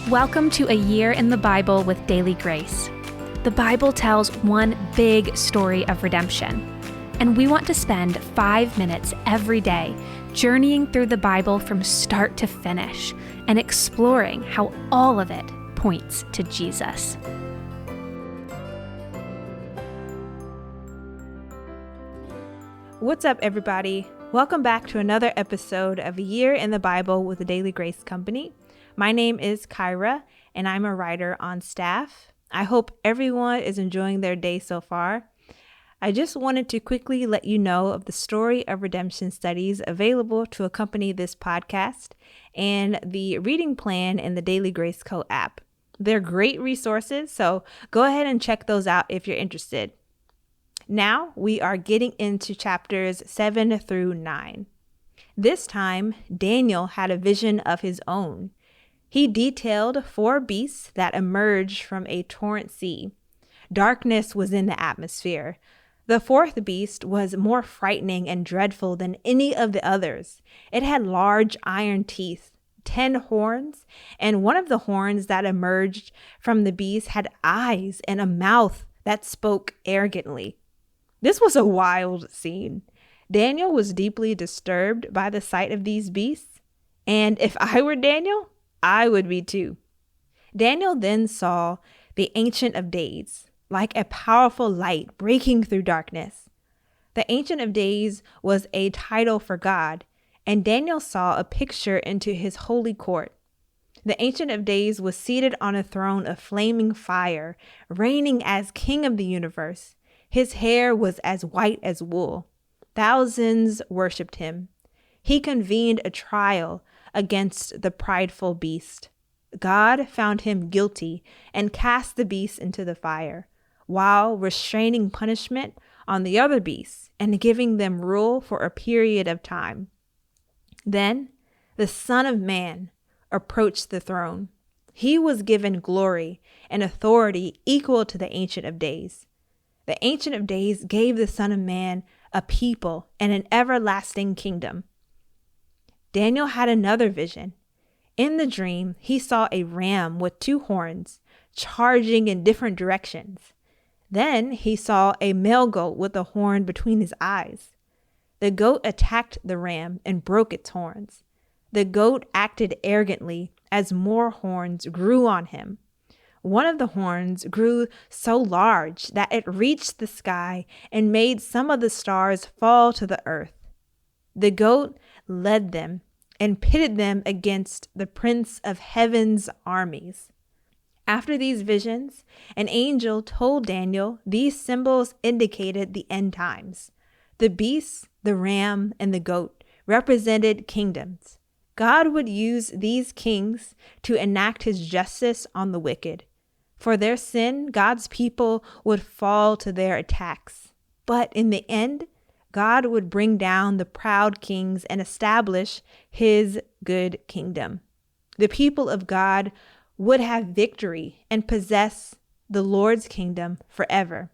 Welcome to A Year in the Bible with Daily Grace. The Bible tells one big story of redemption, and we want to spend 5 minutes every day journeying through the Bible from start to finish and exploring how all of it points to Jesus. What's up, everybody? Welcome back to another episode of A Year in the Bible with the Daily Grace Company. My name is Kyra, and I'm a writer on staff. I hope everyone is enjoying their day so far. I just wanted to quickly let you know of the story of redemption studies available to accompany this podcast and the reading plan in the Daily Grace Co. app. They're great resources, so go ahead and check those out if you're interested. Now we are getting into chapters 7 through 9. This time, Daniel had a vision of his own. He detailed 4 beasts that emerged from a torrent sea. Darkness was in the atmosphere. The 4th beast was more frightening and dreadful than any of the others. It had large iron teeth, 10 horns, and one of the horns that emerged from the beast had eyes and a mouth that spoke arrogantly. This was a wild scene. Daniel was deeply disturbed by the sight of these beasts, and if I were Daniel, I would be too. Daniel then saw the Ancient of Days, like a powerful light breaking through darkness. The Ancient of Days was a title for God, and Daniel saw a picture into his holy court. The Ancient of Days was seated on a throne of flaming fire, reigning as King of the universe. His hair was as white as wool. Thousands worshipped him. He convened a trial against the prideful beast. God found him guilty and cast the beast into the fire, while restraining punishment on the other beasts and giving them rule for a period of time. Then the Son of Man approached the throne. He was given glory and authority equal to the Ancient of Days. The Ancient of Days gave the Son of Man a people and an everlasting kingdom. Daniel had another vision. In the dream, he saw a ram with 2 horns charging in different directions. Then he saw a male goat with a horn between his eyes. The goat attacked the ram and broke its horns. The goat acted arrogantly as more horns grew on him. One of the horns grew so large that it reached the sky and made some of the stars fall to the earth. The goat led them and pitted them against the Prince of Heaven's armies. After these visions, an angel told Daniel these symbols indicated the end times. The beast, the ram, and the goat represented kingdoms. God would use these kings to enact his justice on the wicked. For their sin, God's people would fall to their attacks. But in the end, God would bring down the proud kings and establish his good kingdom. The people of God would have victory and possess the Lord's kingdom forever.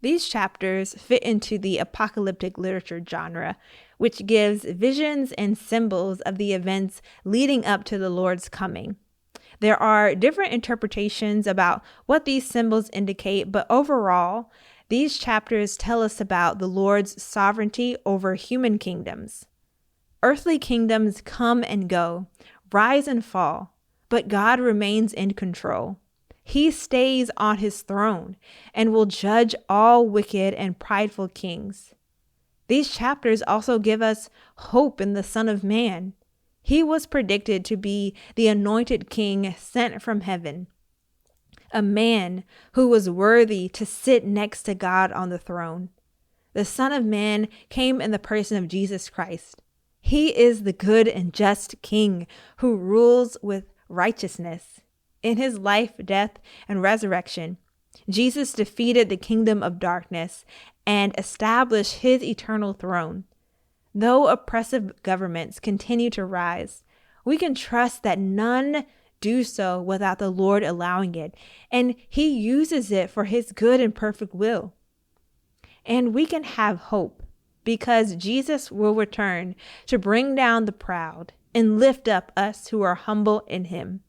These chapters fit into the apocalyptic literature genre, which gives visions and symbols of the events leading up to the Lord's coming. There are different interpretations about what these symbols indicate, but overall, these chapters tell us about the Lord's sovereignty over human kingdoms. Earthly kingdoms come and go, rise and fall, but God remains in control. He stays on his throne and will judge all wicked and prideful kings. These chapters also give us hope in the Son of Man. He was predicted to be the anointed king sent from heaven, a man who was worthy to sit next to God on the throne. The Son of Man came in the person of Jesus Christ. He is the good and just king who rules with righteousness. In his life, death, and resurrection, Jesus defeated the kingdom of darkness and established his eternal throne. Though oppressive governments continue to rise, we can trust that none do so without the Lord allowing it, and he uses it for his good and perfect will. And we can have hope because Jesus will return to bring down the proud and lift up us who are humble in him.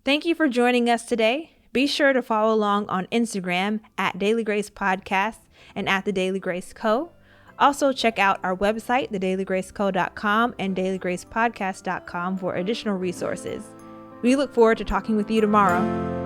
Thank you for joining us today. Be sure to follow along on Instagram at Daily Grace Podcast and at The Daily Grace Co. Also, check out our website, thedailygraceco.com and dailygracepodcast.com for additional resources. We look forward to talking with you tomorrow.